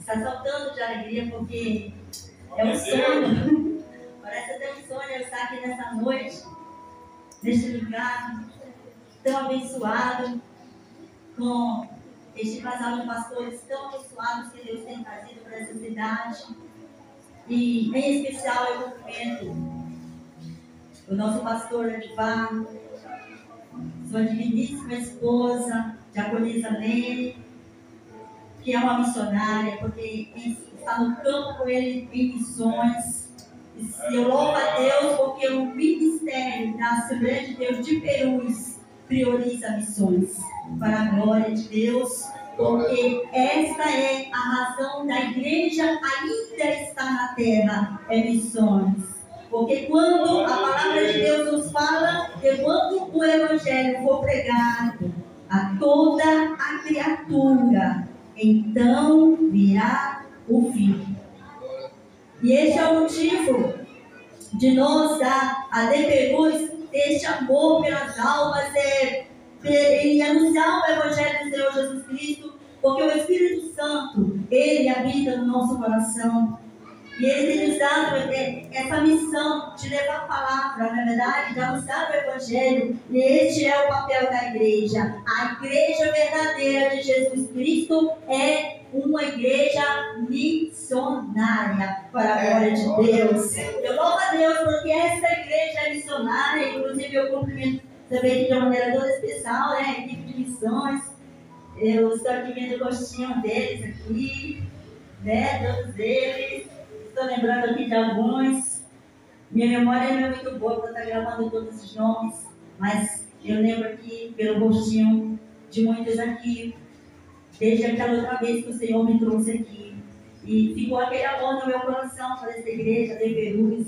está saltando de alegria porque é um sonho. Parece até um sonho eu estar aqui nessa noite, neste lugar tão abençoado, com este casal de pastores tão abençoados que Deus tem trazido para essa cidade. E em especial eu cumprimento o nosso pastor Edivar, sua digníssima esposa, Diaconisa Lene, que é uma missionária, porque está no campo com ele em missões. E eu louvo a Deus porque o ministério da Assembleia de Deus de Perus prioriza missões para a glória de Deus, porque esta é a razão da igreja ainda estar na terra, é missões. Porque quando a palavra de Deus nos fala que quando o evangelho for pregado a toda a criatura, então virá o fim. E este é o motivo de nós, da ADPerus, este amor pelas almas, e anunciar o Evangelho do Senhor Jesus Cristo, porque o Espírito Santo, ele habita no nosso coração. E ele tem nos dado essa missão de levar a palavra, na verdade, de anunciar o Evangelho. E este é o papel da igreja. A igreja verdadeira de Jesus Cristo é uma igreja missionária para a glória de Deus. Eu louvo a Deus porque essa igreja é missionária. Inclusive eu cumprimento também de uma maneira toda especial, né? A equipe de missões. Eu estou aqui vendo o rostinho deles aqui, né? Todos eles. Estou lembrando aqui de alguns. Minha memória não é muito boa para estar gravando todos os nomes, mas eu lembro aqui pelo rostinho de muitos aqui, desde aquela outra vez que o Senhor me trouxe aqui. E ficou aquele amor no meu coração para essa igreja de Perus,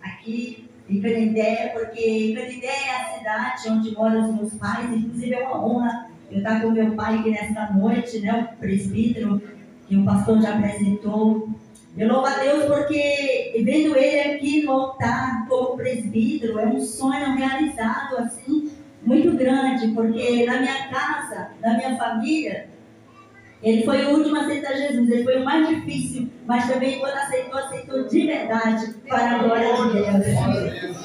aqui em Canindé, porque Canindé é a cidade onde moram os meus pais. Inclusive é uma honra eu estar com meu pai aqui nesta noite, né, o presbítero, que o pastor já apresentou. Eu louvo a Deus porque vendo ele aqui no altar como presbítero é um sonho realizado assim, muito grande, porque na minha casa, na minha família, ele foi o último a aceitar Jesus, ele foi o mais difícil, mas também quando aceitou de verdade para a glória de Deus.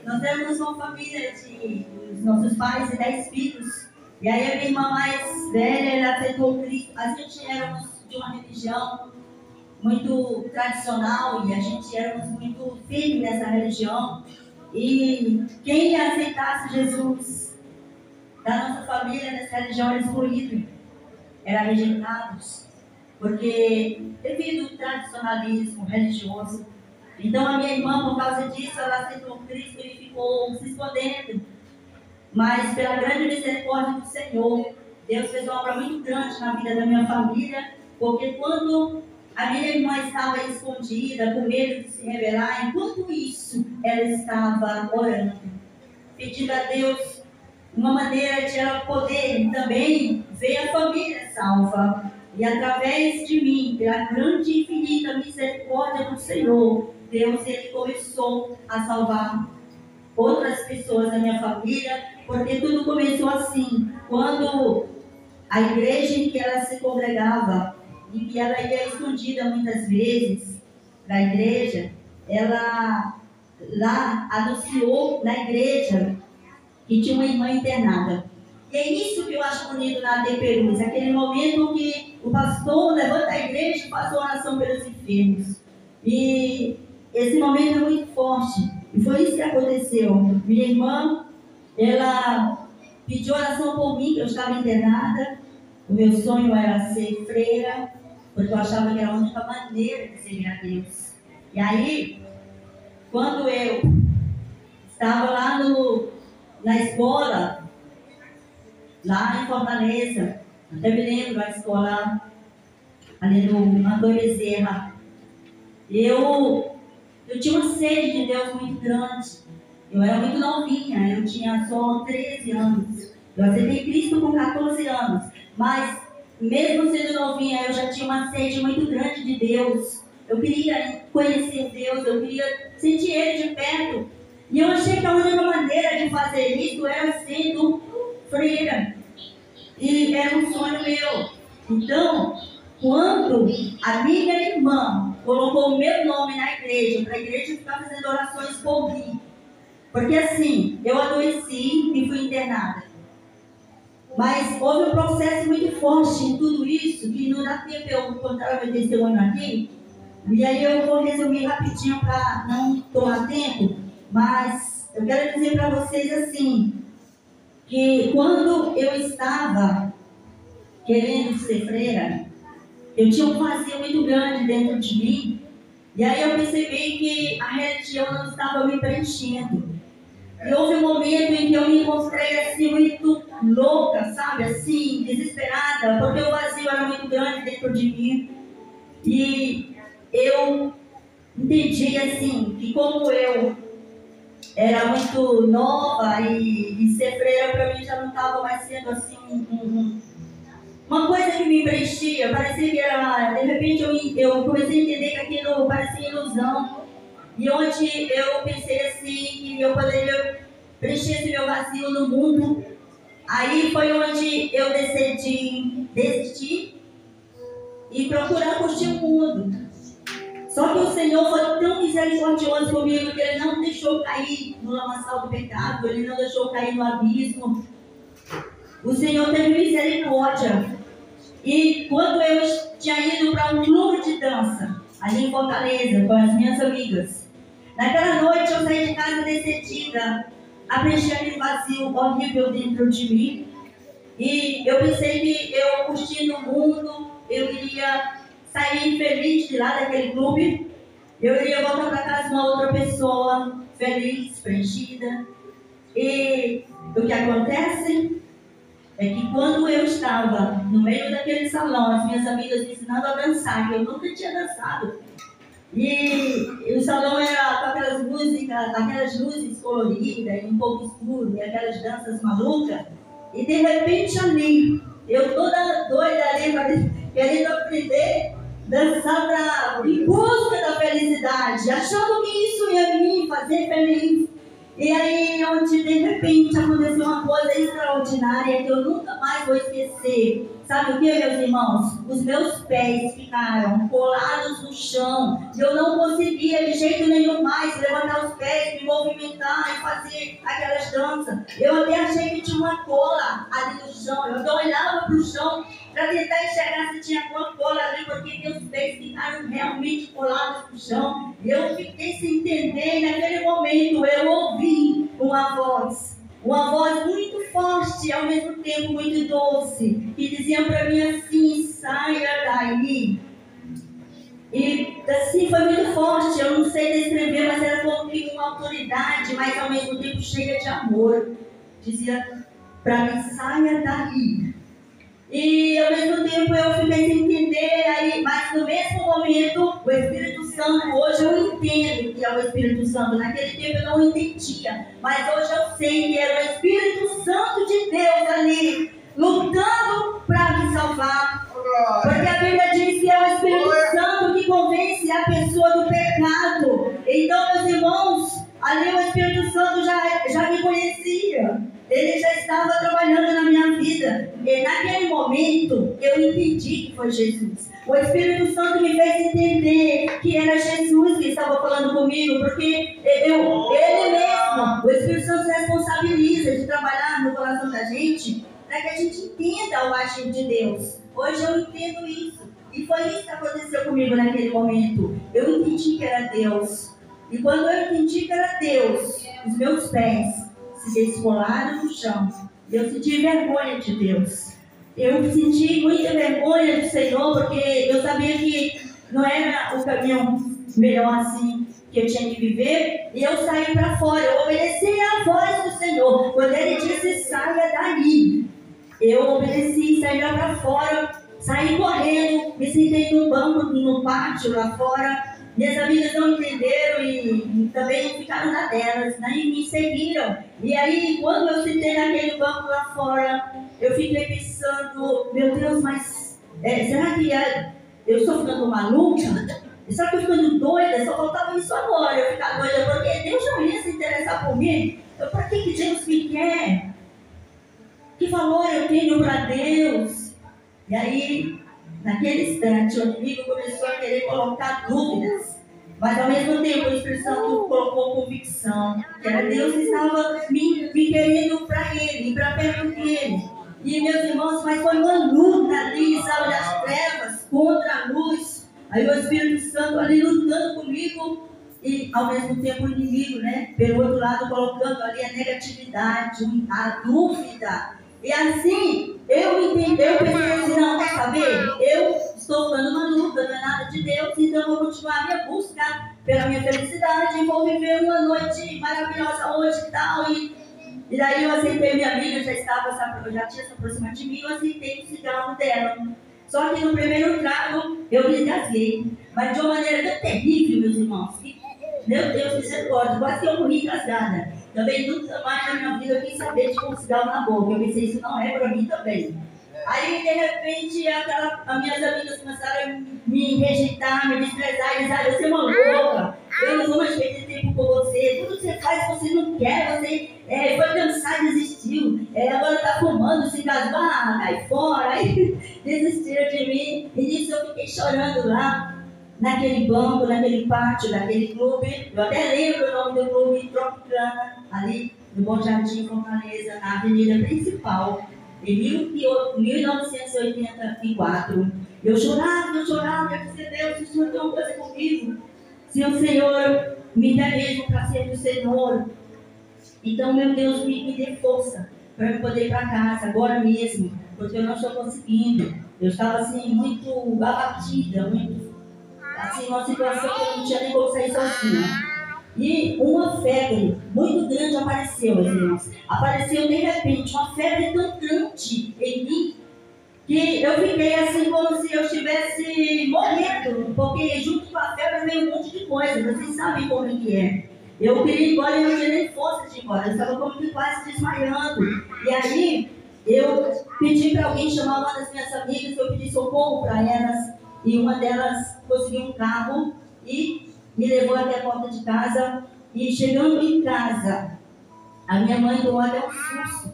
Nós temos uma família de os nossos pais e 10 filhos, e aí a minha irmã mais velha, ela aceitou Cristo. A gente éramos de uma religião muito tradicional e a gente éramos muito firmes nessa religião, e quem aceitasse Jesus da nossa família nessa religião era excluído, era rejeitados, porque devido ao tradicionalismo religioso. Então a minha irmã, por causa disso, ela aceitou Cristo e ficou se escondendo, mas pela grande misericórdia do Senhor, Deus fez uma obra muito grande na vida da minha família, porque quando a minha irmã estava escondida, com medo de se revelar, enquanto isso, ela estava orando, pedindo a Deus uma maneira de ela poder também ver a família salva. E através de mim, pela grande e infinita misericórdia do Senhor, Deus, ele começou a salvar outras pessoas da minha família, porque tudo começou assim, quando a igreja em que ela se congregava, e que ela ia escondida muitas vezes da igreja, ela lá anunciou na igreja que tinha uma irmã internada. E é isso que eu acho bonito na ADPerus, aquele momento que o pastor levanta a igreja e faz oração pelos enfermos. E esse momento é muito forte, e foi isso que aconteceu. Minha irmã, ela pediu oração por mim, que eu estava internada. O meu sonho era ser freira, porque eu achava que era a única maneira de servir a Deus. E aí, quando eu estava lá na escola, lá em Fortaleza, até me lembro da escola ali no Antônio Bezerra, eu tinha uma sede de Deus muito grande. Eu era muito novinha, eu tinha só 13 anos. Eu aceitei Cristo com 14 anos, mas mesmo sendo novinha, eu já tinha uma sede muito grande de Deus. Eu queria conhecer Deus, eu queria sentir Ele de perto. E eu achei que a única maneira de fazer isso era sendo freira. E era um sonho meu. Então, quando a minha irmã colocou o meu nome na igreja, para a igreja ficar fazendo orações por mim. Porque assim, eu adoeci e fui internada. Mas houve um processo muito forte em tudo isso, que não dá tempo eu contar o meu testemunho aqui. E aí eu vou resumir rapidinho para não tomar tempo. Mas eu quero dizer para vocês assim, que quando eu estava querendo ser freira, eu tinha um vazio muito grande dentro de mim. E aí eu percebi que a religião não estava me preenchendo. E houve um momento em que eu me encontrei assim muito louca, sabe? Assim, desesperada, porque o vazio era muito grande dentro de mim. E eu entendi assim, que como eu era muito nova e ser freira para mim já não estava mais sendo assim uma coisa que me preenchia. Parecia que era, de repente eu comecei a entender que aquilo parecia ilusão. E onde eu pensei assim, que eu poderia preencher esse meu vazio no mundo. Aí foi onde eu decidi desistir e procurar curtir o mundo. Só que o Senhor foi tão misericordioso comigo que Ele não deixou cair no lamaçal do pecado, Ele não deixou cair no abismo. O Senhor teve misericórdia. E quando eu tinha ido para um clube de dança, ali em Fortaleza, com as minhas amigas, naquela noite eu saí de casa decidida a preencher aquele vazio horrível dentro de mim. E eu pensei que eu curtindo o mundo, eu iria sair feliz de lá daquele clube. Eu iria voltar para casa uma outra pessoa, feliz, preenchida. E o que acontece é que quando eu estava no meio daquele salão, as minhas amigas me ensinando a dançar, que eu nunca tinha dançado. E o salão era com aquelas músicas, aquelas luzes coloridas e um pouco escuro, e aquelas danças malucas. E de repente ali, eu toda doida ali, querendo aprender a dançar em busca da felicidade, achando que isso ia me fazer feliz. E aí, onde de repente aconteceu uma coisa extraordinária que eu nunca mais vou esquecer. Sabe o que, meus irmãos? Os meus pés ficaram colados no chão. E eu não conseguia de jeito nenhum mais levantar os pés, me movimentar e fazer aquelas danças. Eu até achei que tinha uma cola ali no chão. Eu até olhava para o chão para tentar enxergar se tinha alguma cola ali, porque meus pés ficaram realmente colados no chão. E eu fiquei sem entender. E naquele momento eu ouvi uma voz muito forte, ao mesmo tempo muito doce, que dizia para mim assim: saia daí. E assim foi muito forte, eu não sei descrever, mas era como que uma autoridade, mas ao mesmo tempo cheia de amor. Dizia para mim: saia daí. E ao mesmo tempo eu fiquei sem entender, aí, mas no mesmo momento o Espírito Santo, hoje eu entendo que é o Espírito Santo. Naquele tempo eu não entendia, mas hoje eu sei que era o Espírito Santo de Deus ali, lutando para me salvar. Porque a Bíblia diz que é o Espírito Santo que convence a pessoa do pecado. Então, meus irmãos, ali o Espírito Santo já me conhecia. Ele já estava trabalhando na minha vida. E naquele momento eu entendi que foi Jesus. O Espírito Santo me fez entender que era Jesus que estava falando comigo, porque ele mesmo, o Espírito Santo se responsabiliza de trabalhar no coração da gente, para que a gente entenda o agir de Deus. Hoje eu entendo isso. E foi isso que aconteceu comigo naquele momento. Eu entendi que era Deus. E quando eu entendi que era Deus, os meus pés se descolaram no chão. Eu senti vergonha de Deus. Eu senti muita vergonha do Senhor, porque eu sabia que não era o caminho melhor assim que eu tinha que viver. E eu saí para fora, eu obedeci à voz do Senhor. Quando Ele disse: saia daí, eu obedeci, saí lá para fora, saí correndo, me sentei no banco, no pátio lá fora. Minhas amigas não entenderam e também ficaram na delas, nem me seguiram. E aí, quando eu sentei naquele banco lá fora, eu fiquei pensando: meu Deus, mas será que eu estou ficando maluca? Será que eu estou ficando doida? Só faltava isso agora, eu ficar doida, porque Deus não ia se interessar por mim. Para que Deus me quer? Que valor eu tenho para Deus? E aí, naquele instante, o inimigo começou a querer colocar dúvidas. Mas ao mesmo tempo o Espírito Santo colocou convicção, que era Deus que estava me querendo para Ele, e para perto dele. E meus irmãos, mas foi uma luta ali, sabe, das trevas contra a luz. Aí o Espírito Santo ali lutando comigo e ao mesmo tempo o inimigo, né? Pelo outro lado colocando ali a negatividade, a dúvida. E assim, eu pensei assim, não, quer saber? Eu estou ficando maluca, não é nada de Deus, então eu vou continuar a minha busca pela minha felicidade, vou viver uma noite maravilhosa hoje e tal. E daí eu aceitei minha amiga, já tinha se aproximado de mim, eu aceitei o cigarro dela. Só que no primeiro trago eu me engasguei, mas de uma maneira tão terrível, meus irmãos, que, meu Deus, misericórdia, quase que eu morri engasgada. Também nunca mais na minha vida eu quis saber de pôr cigarro na boca. Eu pensei, isso não é para mim também. Aí, de repente, as minhas amigas começaram a me rejeitar, me desprezar, e dizer, você é uma louca, eu não vou mais perder tempo com você, tudo que você faz você não quer, você foi cansado e desistiu, agora está fumando, se engasgou, cai fora, aí desistiram de mim, e nisso eu fiquei chorando lá, naquele banco, naquele pátio, daquele clube. Eu até lembro o nome do clube, Tropicana, ali no Bom Jardim, Fortaleza, na avenida principal, em 1984. Eu chorava, eu dizia, Deus, se o Senhor tem uma coisa comigo, se o Senhor me der mesmo para ser do Senhor, então, meu Deus, me dê força para eu poder ir para casa agora mesmo, porque eu não estou conseguindo. Eu estava assim, muito abatida, muito assim, uma situação que eu não tinha nem como sair sozinha. E uma febre muito grande apareceu, meus irmãos. Apareceu de repente, uma febre tão grande em mim, que eu fiquei assim como se eu estivesse morrendo, porque junto com a febre veio um monte de coisa, vocês sabem como é que é. Eu queria ir embora e não tinha nem força de ir embora, eu estava como que quase desmaiando. E aí, eu pedi para alguém chamar uma das minhas amigas, eu pedi socorro para elas, e uma delas conseguiu um carro e me levou até a porta de casa. E chegando em casa, a minha mãe deu até um susto.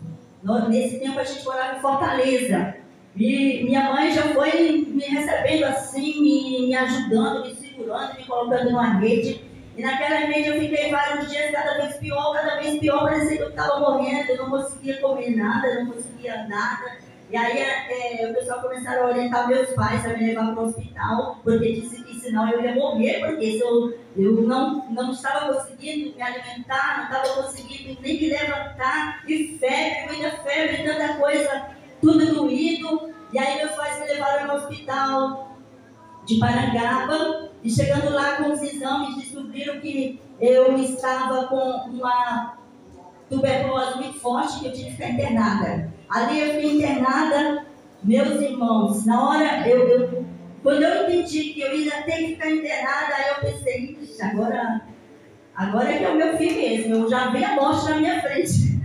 Nesse tempo a gente morava em Fortaleza. E minha mãe já foi me recebendo assim, me ajudando, me segurando, me colocando numa rede. E naquela rede eu fiquei vários dias, cada vez pior, parecia que eu estava morrendo, eu não conseguia comer nada, não conseguia nada. E aí o pessoal começaram a orientar meus pais a me levar para o hospital, porque disse que senão eu ia morrer, porque se eu não estava conseguindo me alimentar, não estava conseguindo nem me levantar, e febre, muita febre, tanta coisa, tudo doído. E aí meus pais me levaram no hospital de Parangaba, e chegando lá com os exames, descobriram que eu estava com uma tuberculose muito forte, que eu tinha que ficar internada. Ali eu fiquei internada, meus irmãos, na hora, quando eu entendi que eu ia ter que ficar internada, aí eu pensei, agora é que é o meu fim mesmo, eu já vi a morte na minha frente.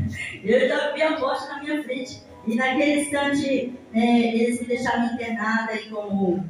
E naquele instante, eles me deixaram internada e como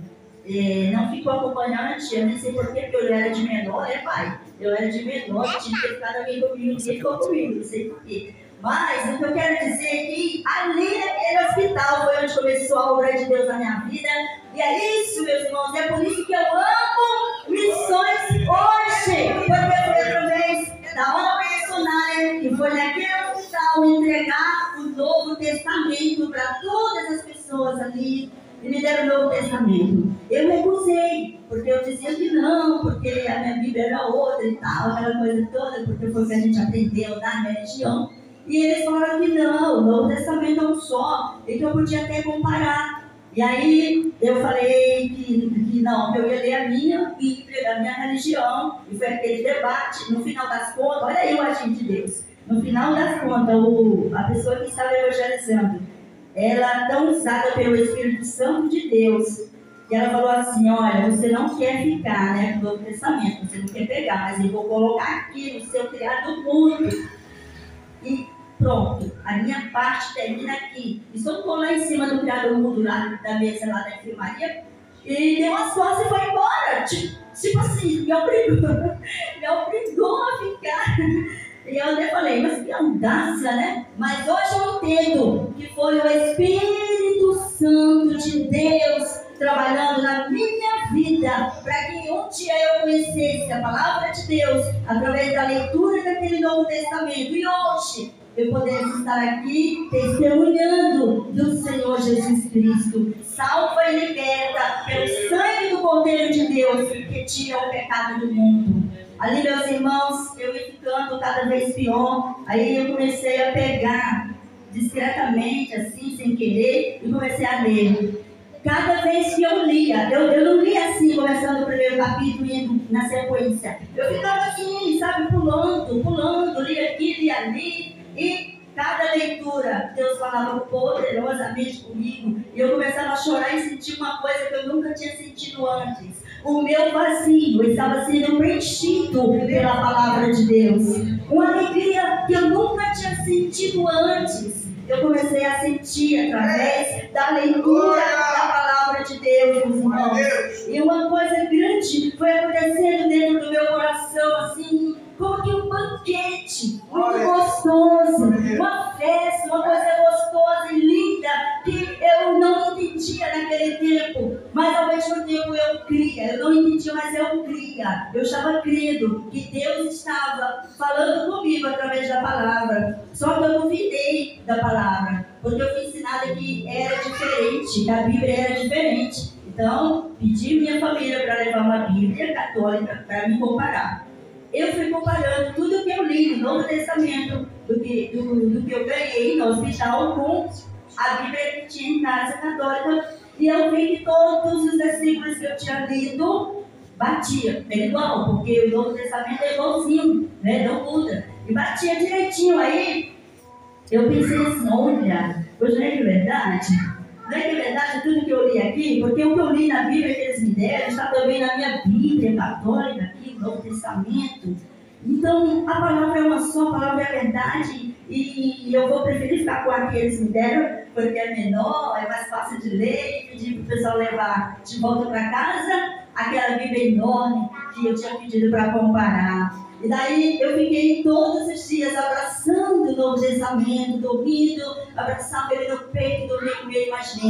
não ficou acompanhante, eu nem sei porquê, porque eu era de menor, pai? Eu era de menor, tinha que ficar alguém comigo, ninguém ficou comigo, não sei porquê. Mas o que eu quero dizer é que ali naquele hospital foi onde começou a obra de Deus na minha vida. E é isso, meus irmãos, é por isso que eu amo missões hoje, porque foi através da obra missionária que foi naquele hospital entregar o Novo Testamento para todas as pessoas ali. E me deram o Novo Testamento. Eu recusei, porque eu dizia que não, porque a minha Bíblia era outra e tal, aquela coisa toda, porque foi o que a gente aprendeu na minha religião. E eles falaram que não, o Novo Testamento é um só, e que eu podia até comparar. E aí eu falei que não, que eu ia ler a minha Bíblia, da minha religião, e foi aquele debate. No final das contas, olha aí o agente de Deus, no final das contas, a pessoa que estava evangelizando, ela tão usada pelo Espírito Santo de Deus, que ela falou assim, olha, você não quer ficar, né, no Novo Testamento, você não quer pegar, mas eu vou colocar aqui no seu criado mundo. E pronto, a minha parte termina aqui. E soltou lá em cima do criado mundo, lá da mesa, lá da enfermaria, e deu as costas e foi embora. Tipo assim, me obrigou a ficar. E eu até falei, mas que audácia, né? Mas hoje eu entendo que foi o Espírito Santo de Deus trabalhando na minha vida, para que um dia eu conhecesse a palavra de Deus, através da leitura daquele Novo Testamento, e hoje eu pudesse estar aqui testemunhando do Senhor Jesus Cristo, salva e liberta pelo sangue do Cordeiro de Deus, que tira o pecado do mundo. Ali, meus irmãos, eu ia ficando cada vez pior. Aí eu comecei a pegar discretamente, assim, sem querer, e comecei a ler. Cada vez que eu lia, eu não lia assim, começando o primeiro capítulo e indo na sequência. Eu ficava assim, sabe, pulando, lia aqui, lia ali. E cada leitura, Deus falava poderosamente comigo. E eu começava a chorar e sentir uma coisa que eu nunca tinha sentido antes. O meu vazio estava sendo preenchido pela palavra de Deus. Uma alegria que eu nunca tinha sentido antes. Eu comecei a sentir através da leitura da palavra de Deus, meus irmãos. E uma coisa grande foi acontecendo dentro do meu coração, assim, como que um banquete muito gostoso, uma festa, uma coisa gostosa e linda, que eu não entendia naquele tempo, mas ao mesmo tempo eu cria. Eu não entendia, mas eu cria. Eu estava crendo que Deus estava falando comigo através da palavra. Só que eu duvidei da palavra, porque eu fui ensinada que era diferente, que a Bíblia era diferente. Então, pedi minha família para levar uma Bíblia católica para me comparar. Eu fui comparando tudo o que eu li no Novo Testamento, do que eu ganhei no hospital, com a Bíblia que tinha em casa católica, e eu vi que todos os versículos que eu tinha lido batia. É igual, porque o Novo Testamento é igualzinho, né? Não muda. E batia direitinho. Aí eu pensei assim, olha, hoje não é de verdade? Não é de verdade tudo que eu li aqui? Porque o que eu li na Bíblia que eles me deram está também na minha Bíblia católica aqui, no Novo Testamento. Então, a palavra é uma só, a palavra é verdade, e eu vou preferir ficar com a que eles me deram, porque é menor, é mais fácil de ler, e pedir para o pessoal levar de volta para casa aquela Bíblia enorme que eu tinha pedido para comparar. E daí eu fiquei todos os dias abraçando o Novo Testamento, dormindo, abraçava ele no peito, dormia com ele, mas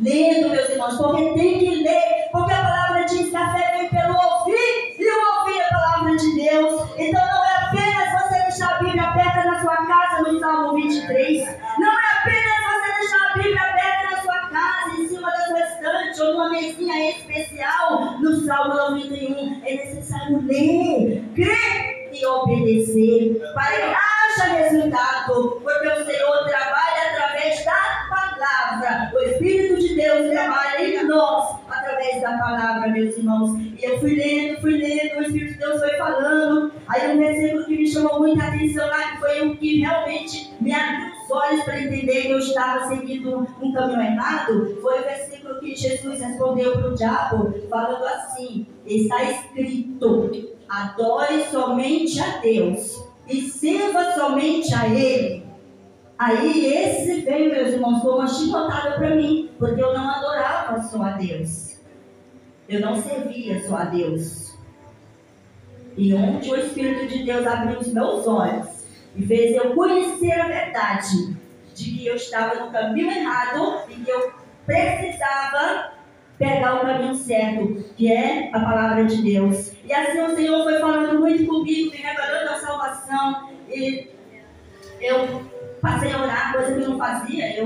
lendo, meus irmãos, porque tem que ler, porque a palavra diz que a fé vem pelo ouvir, e o ouvir a palavra de Deus. Então não é apenas você deixar a Bíblia aberta na sua casa, no Salmo 23, não é apenas você deixar a Bíblia aberta na sua casa, em cima da sua estante, ou numa mesinha especial, no Salmo 91, é necessário ler, crer e obedecer, para que haja resultado, porque o Senhor trabalha através da palavra, o Espírito de Deus trabalha em nós, através da palavra, meus irmãos. E eu fui lendo, o Espírito de Deus foi falando. Aí um versículo que me chamou muita atenção lá, que foi o que realmente me abriu os olhos para entender que eu estava seguindo um caminho errado, foi o versículo que Jesus respondeu para o diabo, falando assim: está escrito, adore somente a Deus e sirva somente a Ele. Aí esse veio, meus irmãos, como uma chicotada para mim, porque eu não adorava só a Deus, eu não servia só a Deus. E onde o Espírito de Deus abriu os meus olhos e fez eu conhecer a verdade de que eu estava no caminho errado e que eu precisava pegar o caminho certo, que é a palavra de Deus. E assim o Senhor foi falando muito comigo, me revelando a salvação, e eu passei a orar, coisa que eu não fazia.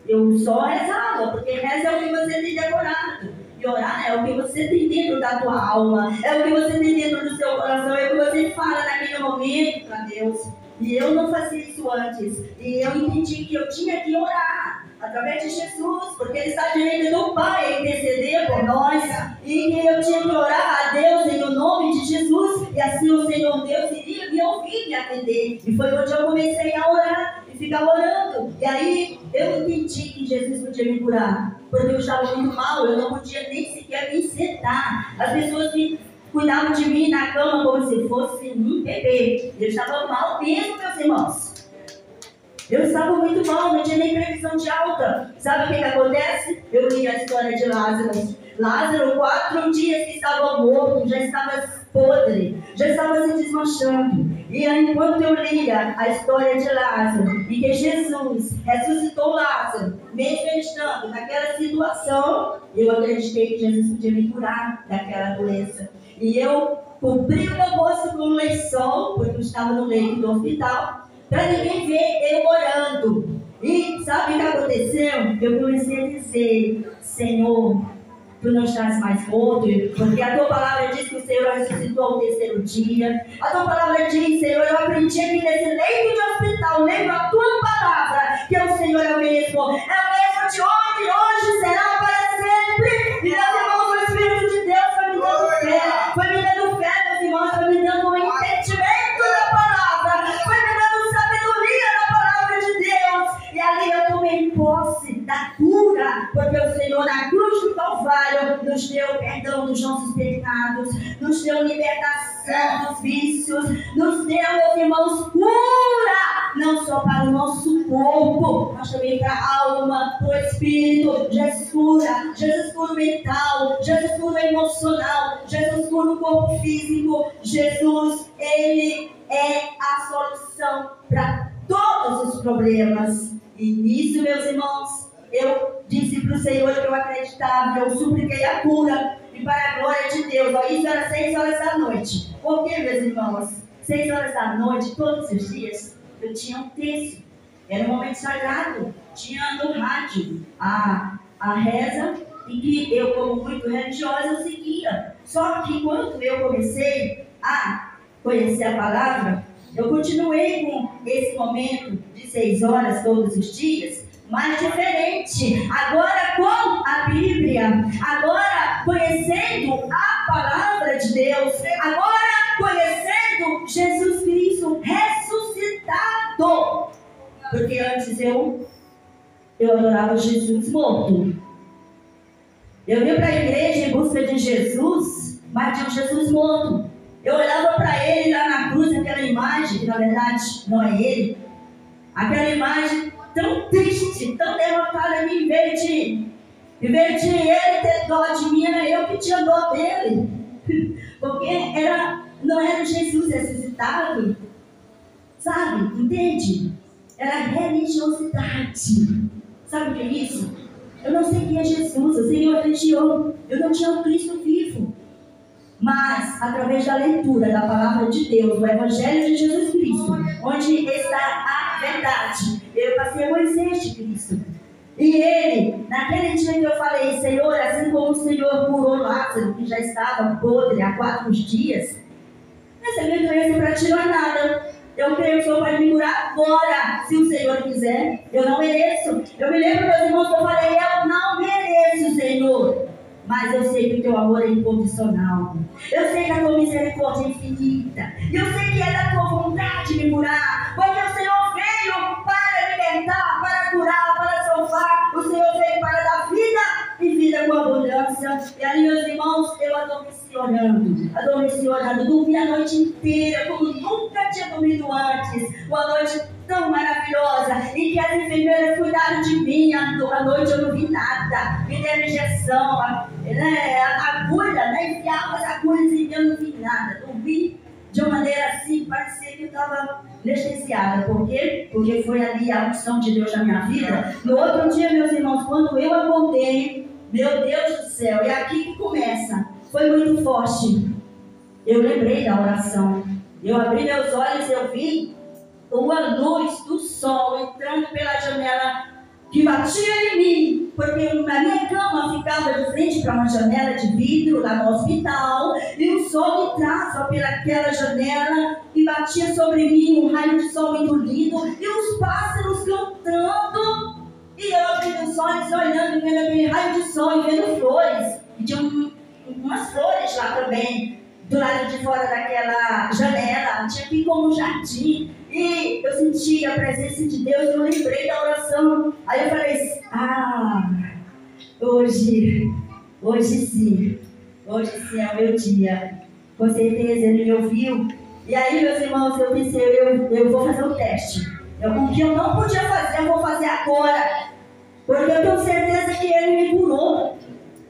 Eu só rezava, porque reza é o que você tem decorado, e orar é o que você tem dentro da tua alma, é o que você tem dentro do seu coração, é o que você fala naquele momento para Deus. E eu não fazia isso antes, e eu entendi que eu tinha que orar através de Jesus, porque Ele está diante do Pai a interceder por nós, e que eu tinha que orar a Deus em o nome de Jesus, e assim o Senhor Deus iria me ouvir e me atender. E foi onde eu comecei a orar e ficar orando, e aí eu entendi que Jesus podia me curar, porque eu estava muito mal, eu não podia nem sequer me sentar. As pessoas me cuidavam de mim na cama como se fosse um bebê. Eu estava mal mesmo, meus irmãos. Eu estava muito mal, não tinha nem previsão de alta. Sabe o que acontece? Eu li a história de Lázaro. Lázaro, 4 dias que estava morto, já estava podre, já estava se desmanchando. E enquanto eu lia a história de Lázaro, e que Jesus ressuscitou Lázaro, mesmo ele estando naquela situação, eu acreditei que Jesus podia me curar daquela doença. E eu cobri o meu rosto com um lençol, porque eu estava no leito do hospital, para ninguém ver eu orando. E sabe o que aconteceu? Eu comecei a dizer: Senhor, Tu não estás mais morto, porque a Tua palavra diz que o Senhor ressuscitou ao terceiro dia. A Tua palavra diz: Senhor, eu aprendi aqui nesse leito de hospital, lembro a Tua palavra, que o Senhor é o mesmo de ontem, hoje, será para sempre. E meus irmãos, o Espírito de Deus foi me dando fé, meus irmãos, foi me dando um entendimento da palavra, foi me dando sabedoria da palavra de Deus. E ali eu tomei posse da cura, porque o Senhor na cruz do Calvário nos deu perdão dos nossos pecados, nos deu libertação dos vícios, nos deu, meus irmãos, cura, não só para o nosso corpo, mas também para a alma, para o espírito. Jesus cura o mental, Jesus cura o emocional, Jesus cura o corpo físico. Jesus, Ele é a solução para todos os problemas. E nisso, meus irmãos, eu disse para o Senhor que eu acreditava, eu supliquei a cura, e para a glória de Deus, ó, isso era 6 horas da noite. Por que, meus irmãos? 6 horas da noite, todos os dias, eu tinha um texto, era um momento sagrado, tinha no rádio a reza, e que eu, como muito religiosa, eu seguia. Só que quando eu comecei a conhecer a palavra, eu continuei com esse momento de 6 horas todos os dias, mas diferente. Agora com a Bíblia, agora conhecendo a palavra de Deus, agora conhecendo Jesus Cristo ressuscitado. Porque antes eu adorava Jesus morto. Eu ia para a igreja em busca de Jesus, mas de um Jesus morto. Eu olhava para ele lá na cruz, aquela imagem, que na verdade não é ele, aquela imagem tão triste, tão derrotada, em vez de ele ter dó de mim, era eu que tinha dó dele. Porque não era Jesus ressuscitado, sabe? Entende? Era religiosidade. Sabe o que é isso? Eu não seguia Jesus, eu seguia uma religião, eu não tinha o Cristo vivo. Mas, através da leitura da palavra de Deus, do Evangelho de Jesus Cristo, onde está a verdade, eu passei a conhecer este Cristo. E ele, naquele dia que eu falei: Senhor, assim como o Senhor curou Lázaro, que já estava podre há 4 dias, essa minha doença para ti não é nada. Eu creio que o Senhor pode me curar agora, se o Senhor quiser. Eu não mereço. Eu me lembro, meus irmãos, que eu falei: eu não mereço, Senhor. Mas eu sei que o teu amor é incondicional. Eu sei que a tua misericórdia é infinita. E eu sei que é da tua vontade me curar. Porque o Senhor veio para libertar, para curar, para salvar. O Senhor veio para dar vida e vida com abundância. E ali, meus irmãos, eu adormeci orando. Dormi a noite inteira, como nunca tinha dormido antes. Uma noite tão maravilhosa, em que as enfermeiras cuidaram de mim. À noite eu não vi nada. Me deram injeção, agulha, enfiava as agulhas e eu não vi nada. Dormi de uma maneira assim, parecia que eu estava anestesiada. Por quê? Porque foi ali a unção de Deus na minha vida. No outro dia, meus irmãos, quando eu acordei, meu Deus do céu, é aqui que começa. Foi muito forte. Eu lembrei da oração. Eu abri meus olhos e eu vi uma luz do sol entrando pela janela que batia em mim, porque a minha cama ficava de frente para uma janela de vidro lá no hospital, e o sol entrava pelaquela janela e batia sobre mim um raio de sol muito lindo, e os pássaros cantando, e eu abrindo os olhos, olhando e vendo aquele raio de sol e vendo flores, e tinha umas flores lá também, do lado de fora daquela janela, tinha aqui como um jardim. E eu senti a presença de Deus, eu lembrei da oração. Aí eu falei: hoje sim é o meu dia. Com certeza ele me ouviu. E aí, meus irmãos, eu pensei: eu vou fazer um teste. O que eu não podia fazer, eu vou fazer agora. Porque eu tenho certeza que ele me curou.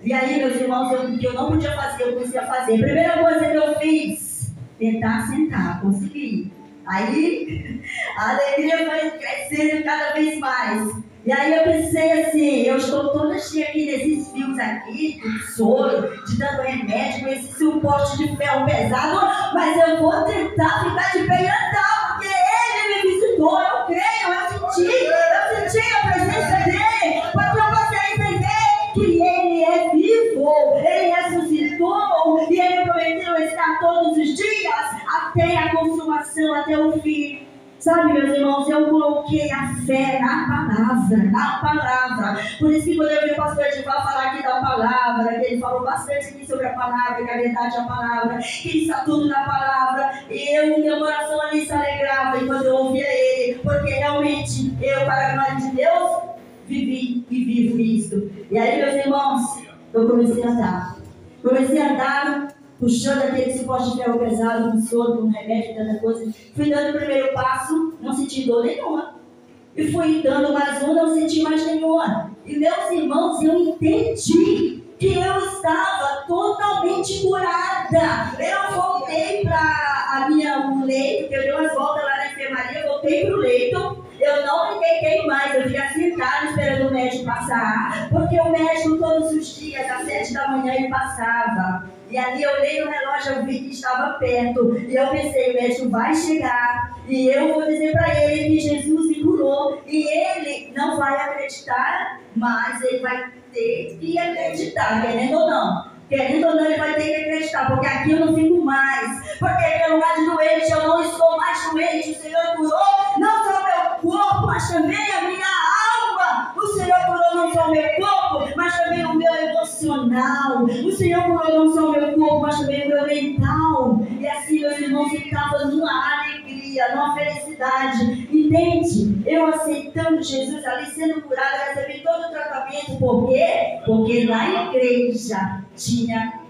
E aí, meus irmãos, o que eu não podia fazer, eu comecei a fazer. A primeira coisa que eu fiz, tentar sentar, consegui. Aí, a alegria foi crescendo cada vez mais. E aí eu pensei assim, eu estou toda cheia aqui nesses fios aqui, de soro, de dando remédio, com esse suporte de ferro pesado, mas eu vou tentar ficar de pé e andar, porque ele me visitou, eu creio, eu senti a presença dele, para você entender que ele é vivo, ele ressuscitou, e ele prometeu estar todos os dias, até a consumação, até o fim. Sabe, meus irmãos, eu coloquei a fé na palavra. Por isso que quando eu vi o pastor Edival falar aqui da palavra, que ele falou bastante aqui sobre a palavra, que a verdade é a palavra, que está tudo na palavra, e meu coração ali se alegrava enquando eu ouvia ele, porque realmente eu, para a glória de Deus, vivi e vivo isso. E aí, meus irmãos, eu comecei a andar. Puxando aquele suporte de ferro pesado, com soro, com remédio, tanta coisa. Fui dando o primeiro passo, não senti dor nenhuma. E fui dando mais um, não senti mais nenhuma. E meus irmãos, eu entendi que eu estava totalmente curada. Eu voltei para o leito, que eu dei umas voltas lá na enfermaria, voltei para o leito. Eu não me deitei mais, eu fiquei sentada esperando o médico passar. Porque o médico todos os dias, às 7 da manhã, ele passava. E ali eu olhei no relógio, eu vi que estava perto. E eu pensei, o médico vai chegar. E eu vou dizer para ele que Jesus me curou. E ele não vai acreditar, mas ele vai ter que acreditar, querendo ou não. Querendo ou não, ele vai ter que acreditar, porque aqui eu não fico mais. Porque aqui é lugar de doente, eu não estou mais doente. O Senhor curou não só o meu corpo, mas também a minha alma. O Senhor curou não só o meu corpo, mas também o meu emocional. O Senhor curou não só o meu corpo, mas também o meu mental. E assim, meus irmãos, ele estava numa alegria, numa felicidade. Entende? Eu aceitando Jesus ali, sendo curado, recebi todo o tratamento. Por quê? Porque na igreja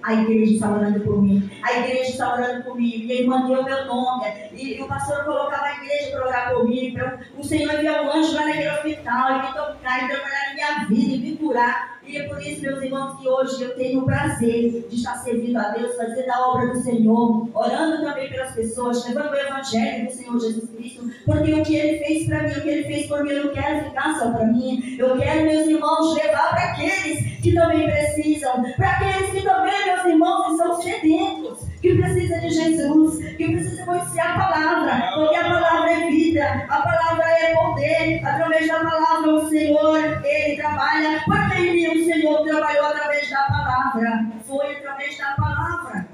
a igreja estava orando por mim, a igreja estava orando por mim, e ele mandou o meu nome, e o pastor colocava a igreja para orar por mim. Então, o Senhor enviou um anjo lá naquele hospital, e me tocar, e trabalhar na minha vida, e me curar. E é por isso, meus irmãos, que hoje eu tenho o prazer de estar servindo a Deus, fazendo a obra do Senhor, orando também pelas pessoas, levando o evangelho do Senhor Jesus Cristo, porque o que Ele fez para mim, o que Ele fez por mim, eu não quero ficar só para mim, eu quero, meus irmãos, levar para aqueles que também precisam, para aqueles que também, meus irmãos, são sedentos, que precisam de Jesus, que precisam conhecer a palavra, porque a palavra é vida, a palavra é poder. Através da palavra o Senhor, Ele trabalha, porque o Senhor trabalhou através da palavra, foi através da palavra.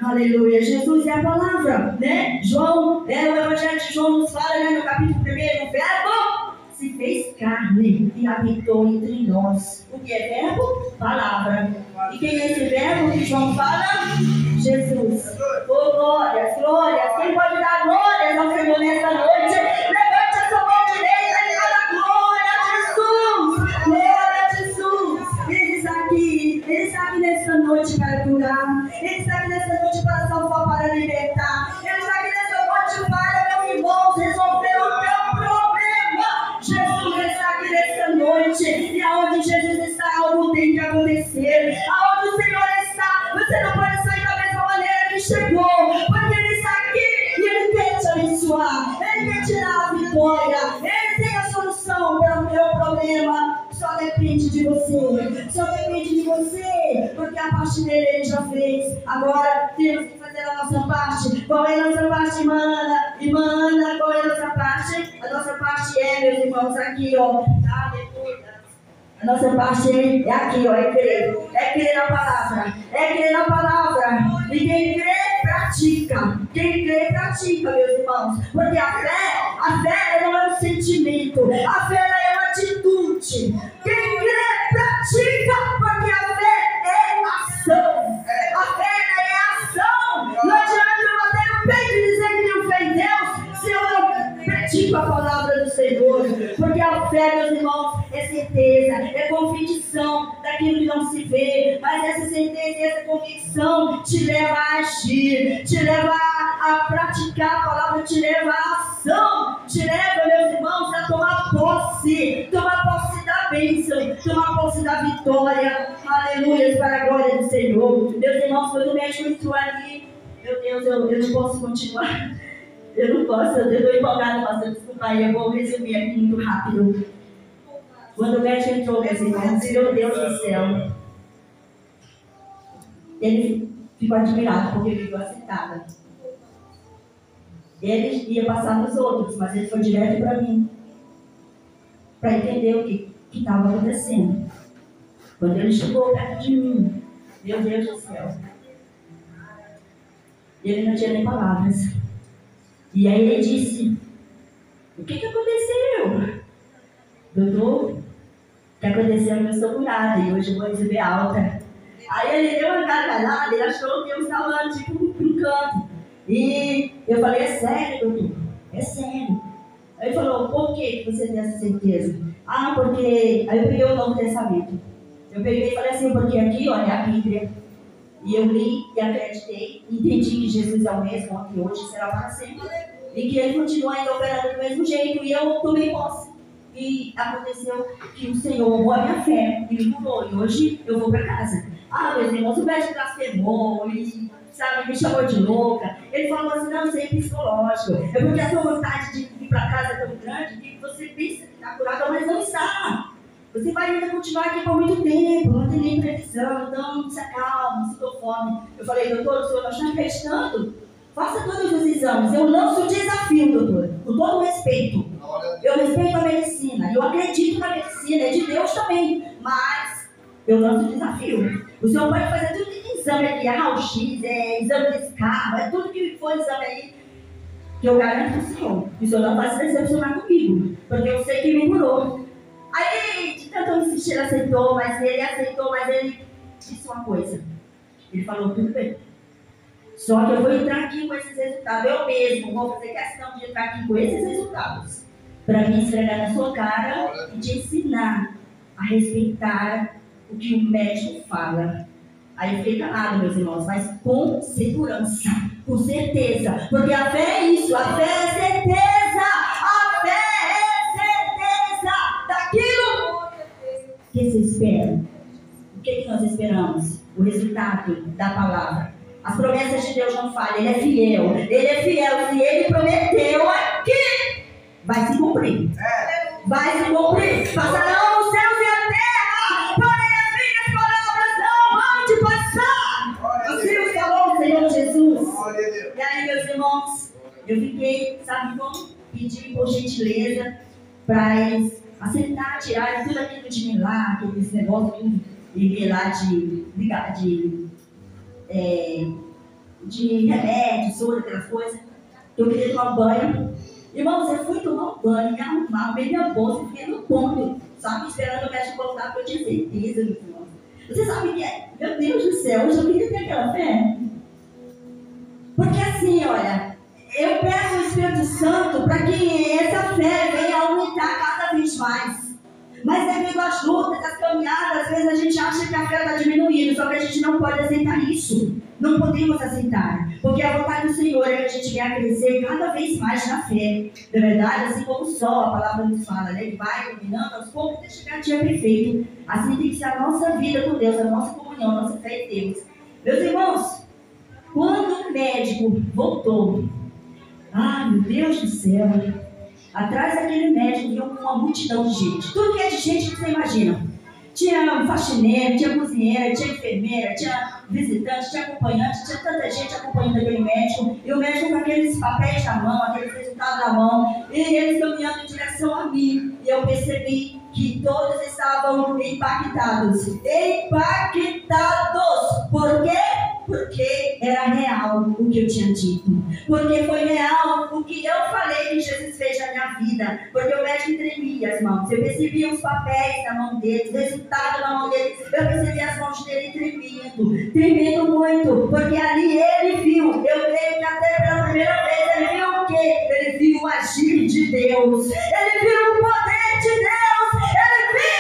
Aleluia, Jesus é a palavra, né? João, o Evangelho de João nos fala, né, no capítulo 1, o verbo se fez carne e habitou entre nós. O que é verbo? Palavra. E quem é esse verbo que João fala? Jesus. Oh, glórias, glórias. Quem pode dar glórias ao Senhor nessa noite? Levante a sua mão direita e diga glória a Jesus. Glória a Jesus. Ele está aqui nessa noite para curar. Ele está aqui nessa noite para salvar, para libertar. Ele está aqui nessa noite para, meus irmãos, resolver o teu problema. Jesus está aqui nessa noite. E aonde Jesus está, algo tem que acontecer. Aonde o Senhor está, você não pode sair da mesma maneira que chegou. Porque Ele está aqui e Ele quer te abençoar. Ele quer tirar a vitória. Ele tem a solução para o teu problema. Só depende de você. Só depende de você. Porque a parte dele Ele já fez. Agora temos que fazer a nossa parte. Qual é a nossa parte, irmã? Irmã, qual é a nossa parte? A nossa parte é, meus irmãos, aqui, ó. Tá? A nossa parte é aqui, ó. É crer na palavra. É crer na palavra. E quem crê, pratica. Quem crê, pratica, meus irmãos. Porque a fé não é um sentimento. A fé é uma atitude. Quem crê, pratica. Porque a fé é ação. A fé é ação. Não adianta eu bater no peito e dizer que tenho fé em Deus se eu não pratico a palavra do Senhor. Porque a fé, meus irmãos, é certeza, é convicção daquilo que não se vê. Mas essa certeza e essa convicção te leva a agir, te leva a praticar a palavra, te leva a ação, te leva, meus irmãos, a tomar posse da bênção, tomar posse da vitória. Aleluia, para Senhor. Meus irmãos, quando o médico entrou ali, meu Deus, eu não posso continuar. Eu não posso, eu estou empolgada, pastor, desculpa aí, eu vou resumir aqui muito rápido. Quando o médico entrou, meus irmãos, meu Deus do céu, ele ficou admirado porque ele viu assentada. Ele ia passar nos outros, mas ele foi direto para mim, para entender o que estava acontecendo. Quando ele chegou perto de mim, meu Deus do céu, ele não tinha nem palavras. E aí ele disse: o que aconteceu? Doutor, o que aconteceu? Eu estou curada e hoje eu vou receber alta. Aí ele deu uma gargalhada, ele achou que eu estava tipo no canto. E eu falei: é sério, doutor? É sério. Aí ele falou: por que você tem essa certeza? Ah, porque... Aí eu peguei o Novo Testamento. Eu peguei e falei assim: porque aqui, olha, é a Bíblia. E eu li e acreditei, entendi que Jesus é o mesmo, ontem, hoje, será para sempre. E que ele continua ainda operando do mesmo jeito. E eu tomei posse. E aconteceu que o Senhor honrou a minha fé e me curou. E hoje eu vou para casa. Ah, meus irmãos, o médico blasfemou e, sabe, me chamou de louca. Ele falou assim: não, isso é psicológico. É porque a sua vontade de ir para casa é tão grande que você pensa que está curado, mas não está. Você vai ainda continuar aqui por muito tempo, não tem nem previsão, então se acalma, se dou fome. Eu falei: doutor, o senhor não está acreditando? Faça todos os exames. Eu lanço o desafio, doutor, com todo respeito. Eu respeito a medicina, eu acredito na medicina, é de Deus também, mas eu lanço o desafio. O senhor pode fazer tudo que exame aqui, é raio-x, é exame desse carro, é tudo que for exame aí, que eu garanto para o senhor. E o senhor não vai se decepcionar comigo, porque eu sei que me curou. Aí, de tanto eu insistir, ele aceitou, mas ele disse uma coisa. Ele falou: tudo bem. Só que eu vou entrar aqui com esses resultados. Eu mesmo vou fazer questão de entrar aqui com esses resultados, para me esfregar na sua cara e te ensinar a respeitar o que o médico fala. Aí eu fiquei calado, meus irmãos, mas com segurança, com certeza. Porque a fé é isso, a fé é certeza. A fé é certeza daquilo que se espera. O que nós esperamos? O resultado da palavra. As promessas de Deus não falham, Ele é fiel. Ele é fiel, se Ele prometeu aqui, vai se cumprir. Vai se cumprir. Passarão os céus e a terra, porém as minhas palavras não vão te passar. Assim o falou o Senhor Jesus. E aí, meus irmãos, eu fiquei, sabe como? Pedi por gentileza para eles acertar, tirar tudo aquilo de mim lá, aqueles negócios e ver lá de remédio, soro, aquelas coisas. Eu queria tomar um banho. Irmãos, eu fui tomar um banho, me arrumar, abri minha bolsa e fiquei no ponto, sabe, esperando o médico voltar, porque eu tinha certeza, meus irmãos. Você sabe o que é? Meu Deus do céu, hoje eu queria ter aquela fé. Porque assim, olha, eu peço ao Espírito Santo para que essa fé venha aumentar cada vez mais. Mas devido às lutas, às caminhadas, às vezes a gente acha que a fé está diminuindo, só que a gente não pode aceitar isso. Não podemos aceitar, porque a vontade do Senhor é que a gente venha crescer cada vez mais na fé. Na verdade, assim como o sol, a palavra nos fala, né? Ele vai iluminando aos poucos até chegar ao dia perfeito. Assim tem que ser a nossa vida com Deus, a nossa comunhão, a nossa fé em Deus. Meus irmãos, quando o médico voltou, ai meu Deus do céu, atrás daquele médico vinha uma multidão de gente. Tudo que é de gente que você imagina. Tinha faxineiro, tinha cozinheira, tinha enfermeira, tinha visitante, tinha acompanhante, tinha tanta gente acompanhando aquele médico. E o médico com aqueles papéis na mão, aqueles resultados na mão. E eles caminhando em direção a mim. E eu percebi que todos estavam impactados. Impactados! Por quê? Porque era real o que eu tinha dito. Porque foi real o que eu falei que Jesus fez na minha vida. Porque o médico tremia as mãos. Eu percebi os papéis na mão dele, o resultado na mão dele. Eu percebi as mãos dele tremendo muito. Porque ali ele viu, eu creio que até pela primeira vez ele viu o quê? Ele viu o agir de Deus. Ele viu o poder de Deus. Ele viu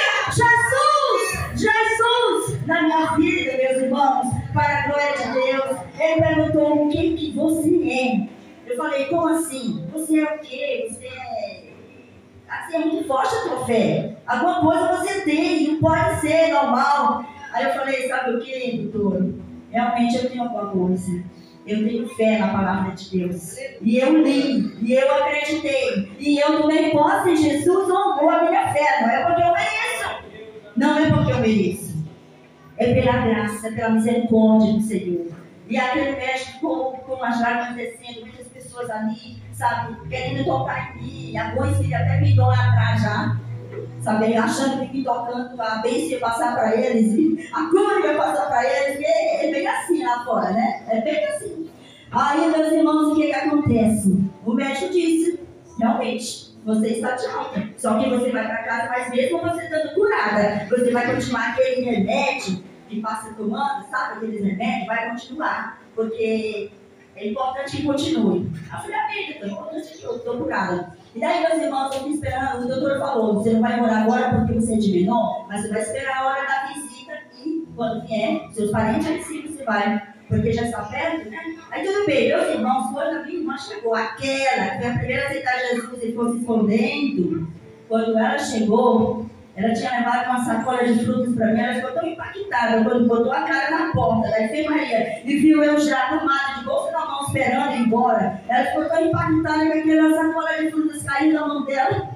Jesus na minha vida, meus irmãos. Para a glória de Deus. Ele perguntou: o que você é? Eu falei: como assim? Você é o quê? Você é muito forte a tua fé. Alguma coisa você tem, não pode ser normal. Aí eu falei, sabe o que, doutor? Realmente eu tenho alguma coisa. Eu tenho fé na palavra de Deus. E eu li, e eu acreditei. E eu tomei posse em Jesus, honrou a minha fé. Não é porque eu mereço. Não é porque eu mereço. É pela graça, pela misericórdia do Senhor. E aquele médico com as lágrimas descendo, muitas pessoas ali, sabe, querendo tocar em mim. Alguns queriam até me idolatrar já. Sabe, achando que me tocando a bênção ia passar para eles, e a cura ia passar para eles, e é bem assim lá fora, né? É bem assim. Aí, meus irmãos, o que acontece? O médico disse, realmente, você está de alta, só que você vai para casa, mas mesmo você estando curada, você vai continuar aquele remédio que passa tomando, sabe, aqueles remédios, vai continuar, porque é importante que continue. Eu falei, amiga, é importante que eu estou curada. E daí, meus irmãos, eu fiquei esperando, o doutor falou, você não vai morar agora porque você é de menor, mas você vai esperar a hora da visita e quando vier, seus parentes aí sim você vai, porque já está perto, né? Aí tudo bem, meus irmãos, quando a minha irmã chegou, aquela que foi a primeira a aceitar Jesus e ficou se escondendo, quando ela chegou, ela tinha levado uma sacola de frutas para mim, ela ficou tão impactada quando botou a cara na porta da enfermaria e viu eu já arrumada de bolsa na mão esperando ir embora. Ela ficou tão impactada que aquela sacola de frutas caiu na mão dela,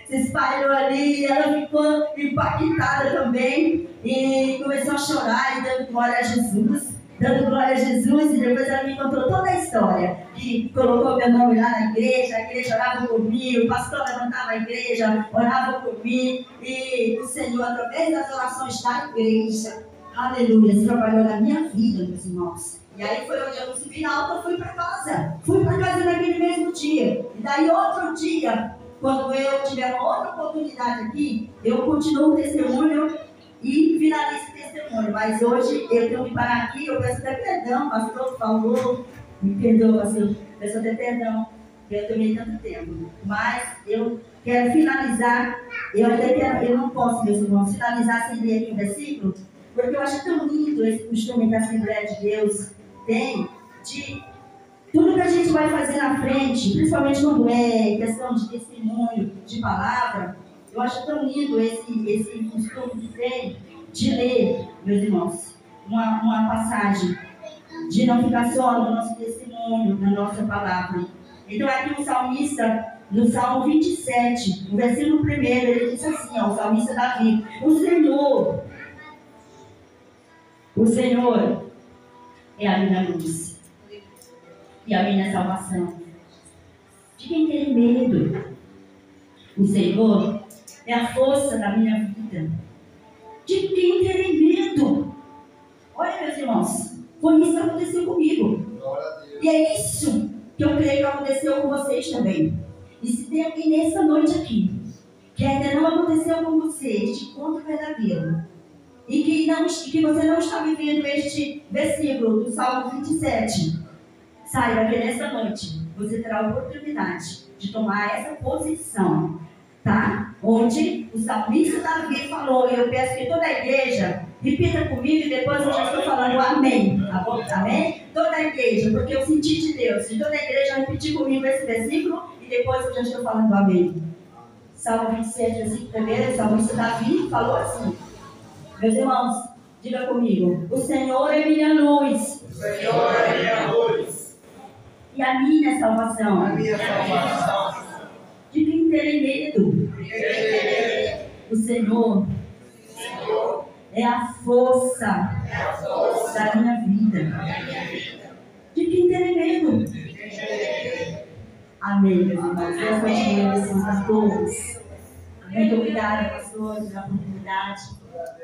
se espalhou ali, ela ficou impactada também e começou a chorar e dando glória a Jesus. Dando glória a Jesus, e depois ela me contou toda a história, que colocou meu nome lá na igreja, a igreja orava por mim, o pastor levantava a igreja, orava por mim, e o Senhor, através das orações da igreja, aleluia, se trabalhou na minha vida, meus irmãos. E aí foi onde eu não se vi alta, eu fui para casa naquele mesmo dia, e daí outro dia, quando eu tiver uma outra oportunidade aqui, eu continuo o testemunho, e finalizo o testemunho, mas hoje eu tenho que parar aqui, eu peço até perdão, pastor, por favor, me perdoa, pastor, peço até perdão, que eu tomei tanto tempo, mas eu quero finalizar, eu não posso, meus irmãos, finalizar sem ler aqui um versículo, porque eu acho tão lindo esse costume que a Assembleia de Deus tem, de tudo que a gente vai fazer na frente, principalmente quando é questão de testemunho, de palavra. Eu acho tão lindo esse costume que tem de ler, meus irmãos, uma passagem, de não ficar só no nosso testemunho, na nossa palavra. Então aqui o salmista, no Salmo 27, no versículo 1, ele diz assim, ó, o salmista Davi, o Senhor é a minha luz e a minha salvação. De quem tem medo? O Senhor é a força da minha vida. De quem terei medo? Olha, meus irmãos, foi isso que aconteceu comigo. E é isso que eu creio que aconteceu com vocês também. E se tem alguém nessa noite aqui, que ainda não aconteceu com você, este conto verdadeiro, e que você não está vivendo este versículo do Salmo 27, saiba que nessa noite você terá a oportunidade de tomar essa posição, tá? Onde o salmista Davi falou, e eu peço que toda a igreja repita comigo e depois eu já estou falando amém, tá bom? Amém? Toda a igreja, porque eu senti de Deus, e toda a igreja repetir comigo esse versículo e depois eu já estou falando amém. Salmo 27, versículo 1, o salmista Davi falou assim, meus irmãos, diga comigo, o Senhor é minha luz. O Senhor é minha luz. E a minha salvação. A minha salvação. De quem terei medo? O Senhor é a força da minha vida. De quem terei medo? Amém, meus irmãos. Deus continue a todos. Muito obrigada, pastor, pela oportunidade.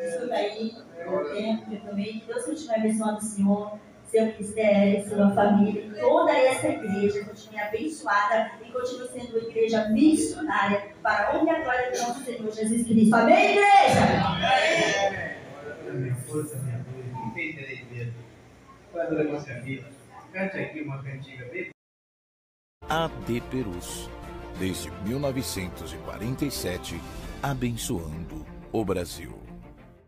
Escuta aí o tempo que eu tomei. Que Deus continue abençoando o Senhor, seu ministério, sua família, toda essa igreja continue abençoada e continue sendo uma igreja missionária para a honra e a glória do nosso Senhor Jesus Cristo. Amém, igreja? Amém. Minha força, minha luz, não tem direito mesmo. Qual é a nossa vida? Cante aqui uma cantiga bem. AD Perus, desde 1947, abençoando o Brasil.